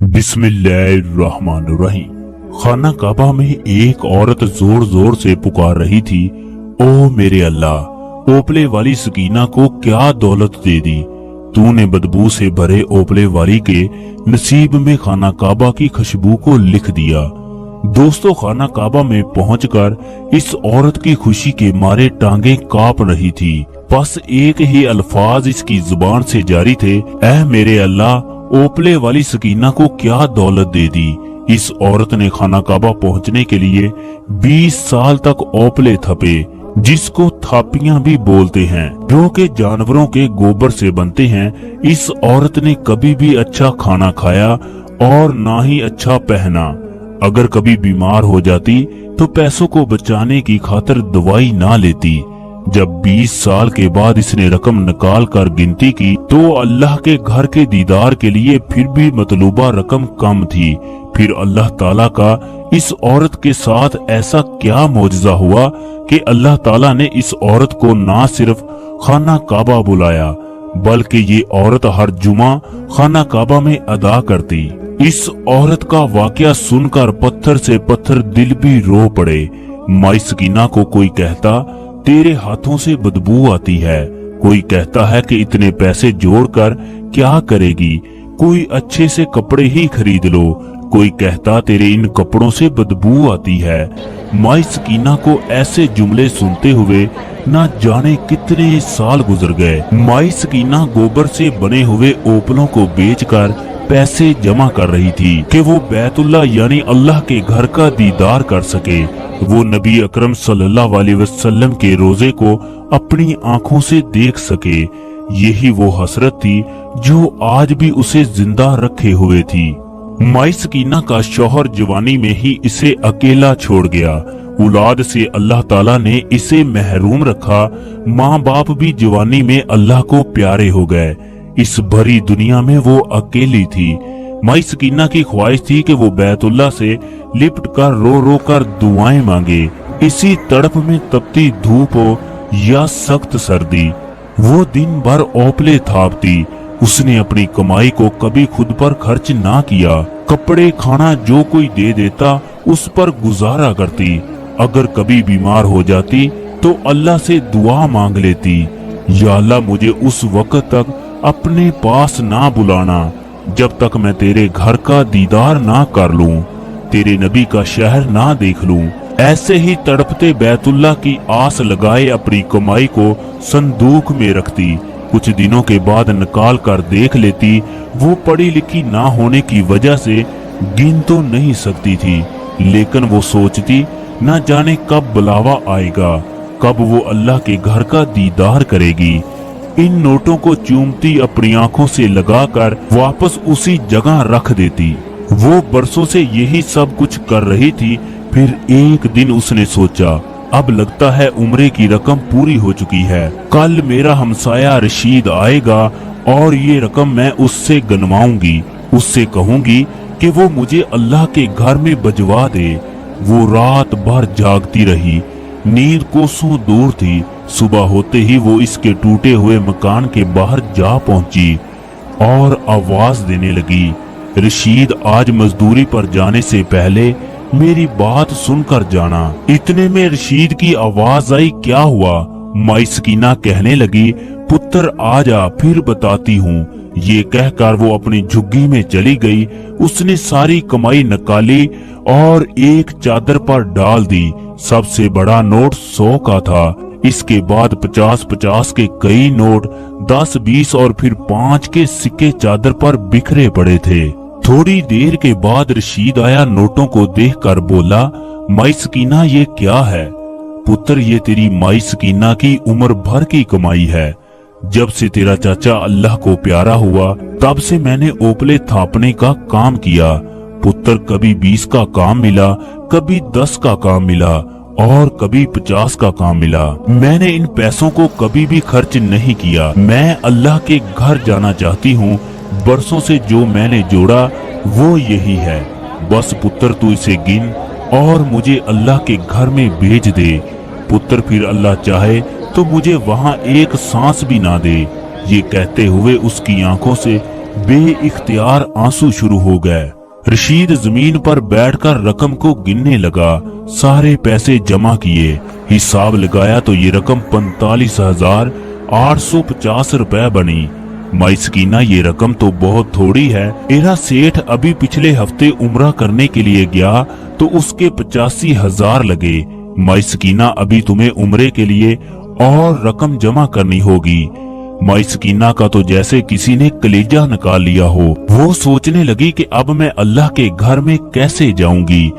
बिस्मिल्लाहिर्रहमानिर्रहीम। खाना काबा में एक औरत जोर जोर से पुकार रही थी, ओ मेरे अल्लाह, ओपले वाली सकीना को क्या दौलत दे दी। तूने बदबू से भरे ओपले वाली के नसीब में खाना काबा की खुशबू को लिख दिया। दोस्तों, खाना काबा में पहुंचकर इस औरत की खुशी के मारे टांगे कांप रही थी। बस एक ही अल्फाज इसकी जुबान से जारी थे, ऐ मेरे अल्लाह, ओपले वाली सकीना को क्या दौलत दे दी। इस औरत ने खाना काबा पहुंचने के लिए 20 साल तक ओपले थपे, जिसको थापियां भी बोलते हैं, जो कि जानवरों के गोबर से बनते हैं। इस औरत ने कभी भी अच्छा खाना खाया और ना ही अच्छा पहना। अगर कभी बीमार हो जाती तो पैसों को बचाने की खातिर दवाई ना लेती। जब 20 साल के बाद इसने रकम निकाल कर गिनती की तो अल्लाह के घर के दीदार के लिए फिर भी मतलूबा रकम कम थी। फिर अल्लाह ताला का इस औरत के साथ ऐसा क्या मौजज़ा हुआ कि अल्लाह ताला ने इस औरत को ना सिर्फ खाना काबा बुलाया, बल्कि ये औरत हर जुमा खाना काबा में अदा करती। इस औरत का वाकया सुनकर पत्थर से पत्थर दिल भी रो पड़े। माई सकीना को कोई कहता, तेरे हाथों से बदबू आती है। कोई कहता है कि इतने पैसे जोड़कर क्या करेगी, कोई अच्छे से कपड़े ही खरीद लो। कोई कहता, तेरे इन कपड़ों से बदबू आती है। माई सकीना को ऐसे जुमले सुनते हुए ना जाने कितने साल गुजर गए। माई सकीना गोबर से बने हुए ओपलों को बेचकर पैसे जमा कर रही थी कि वो बैतुल्लाह यानी अल्लाह के घर का दीदार कर सके। वो नबी अकरम सल्लल्लाहु अलैहि वसल्लम के रोजे को अपनी आंखों से देख सके। यही वो हसरत थी जो आज भी उसे जिंदा रखे हुए थी। माई सकीना का शौहर जवानी में ही इसे अकेला छोड़ गया। औलाद से अल्लाह ताला ने इसे महरूम रखा। माँ बाप भी जवानी में अल्लाह को प्यारे हो गए। इस भरी दुनिया में वो अकेली थी। माई सकीना की ख्वाहिश थी कि वो बैतुल्लाह से लिपट कर रो रो कर दुआएं मांगे। इसी तड़प में तपती धूप हो या सख्त सर्दी, वो दिन भर ओपले थापती। उसने अपनी कमाई को कभी खुद पर खर्च ना किया। कपड़े खाना जो कोई दे देता उस पर गुजारा करती। अगर कभी बीमार हो जाती तो अल्लाह से दुआ मांग लेती, या अल्लाह मुझे उस वक्त तक अपने पास ना बुलाना जब तक मैं तेरे घर का दीदार ना कर लूं, तेरे नबी का शहर ना देख लूं। ऐसे ही तड़पते बैतुल्लाह की आस लगाए अपनी कमाई को संदूक में रखती। कुछ दिनों के बाद निकाल कर देख लेती। वो पढ़ी लिखी ना होने की वजह से गिन तो नहीं सकती थी, लेकिन वो सोचती, न जाने कब बुलावा आएगा, कब वो अल्लाह के घर का दीदार करेगी। इन नोटों को चूमती अपनी आंखों से लगाकर वापस उसी जगह रख देती। वो बरसों से यही सब कुछ कर रही थी। फिर एक दिन उसने सोचा, अब लगता है उम्रे की रकम पूरी हो चुकी है। कल मेरा हमसाया रशीद आएगा और ये रकम मैं उससे गनवाऊंगी। उससे कहूंगी कि वो मुझे अल्लाह के घर में बजवा दे। वो रात भर जागती रही। नींद कोसों दूर थी। सुबह होते ही वो इसके टूटे हुए मकान के बाहर जा पहुंची और आवाज देने लगी, रशीद, आज मजदूरी पर जाने से पहले मेरी बात सुनकर जाना। इतने में रशीद की आवाज आई, क्या हुआ? माई सकीना कहने लगी, पुत्र आजा, फिर बताती हूँ। ये कहकर वो अपनी झुग्गी में चली गई। उसने सारी कमाई निकाली और एक चादर पर डाल दी। सबसे बड़ा नोट 100 का था। इसके बाद 50-50 के कई नोट, 10-20 और फिर 5 के सिक्के चादर पर बिखरे पड़े थे। थोड़ी देर के बाद रशीद आया। नोटों को देखकर बोला, माई सकीना, ये क्या है? पुत्र, ये तेरी माई सकीना की उम्र भर की कमाई है। जब से तेरा चाचा अल्लाह को प्यारा हुआ तब से मैंने ओपले थापने का काम किया। पुत्र, कभी 20 का काम मिला, कभी 10 का काम मिला और कभी 50 का काम मिला। मैंने इन पैसों को कभी भी खर्च नहीं किया। मैं अल्लाह के घर जाना चाहती हूँ। बरसों से जो मैंने जोड़ा वो यही है। बस पुत्र, तू इसे गिन और मुझे अल्लाह के घर में भेज दे। पुत्र, फिर अल्लाह चाहे तो मुझे वहाँ एक सांस भी ना दे। ये कहते हुए उसकी आंखों से बेइख्तियार आंसू शुरू हो गए। रशीद जमीन पर बैठकर रकम को गिनने लगा। सारे पैसे जमा किए, हिसाब लगाया तो ये रकम 45,850 रुपए बनी। माई सकीना, ये रकम तो बहुत थोड़ी है। मेरा सेठ अभी पिछले हफ्ते उम्रा करने के लिए गया तो उसके 85,000 लगे। माई सकीना, अभी तुम्हें उम्रे के लिए और रकम जमा करनी होगी। माई सकीना का तो जैसे किसी ने कलेजा निकाल लिया हो। वो सोचने लगी कि अब मैं अल्लाह के घर में कैसे जाऊंगी।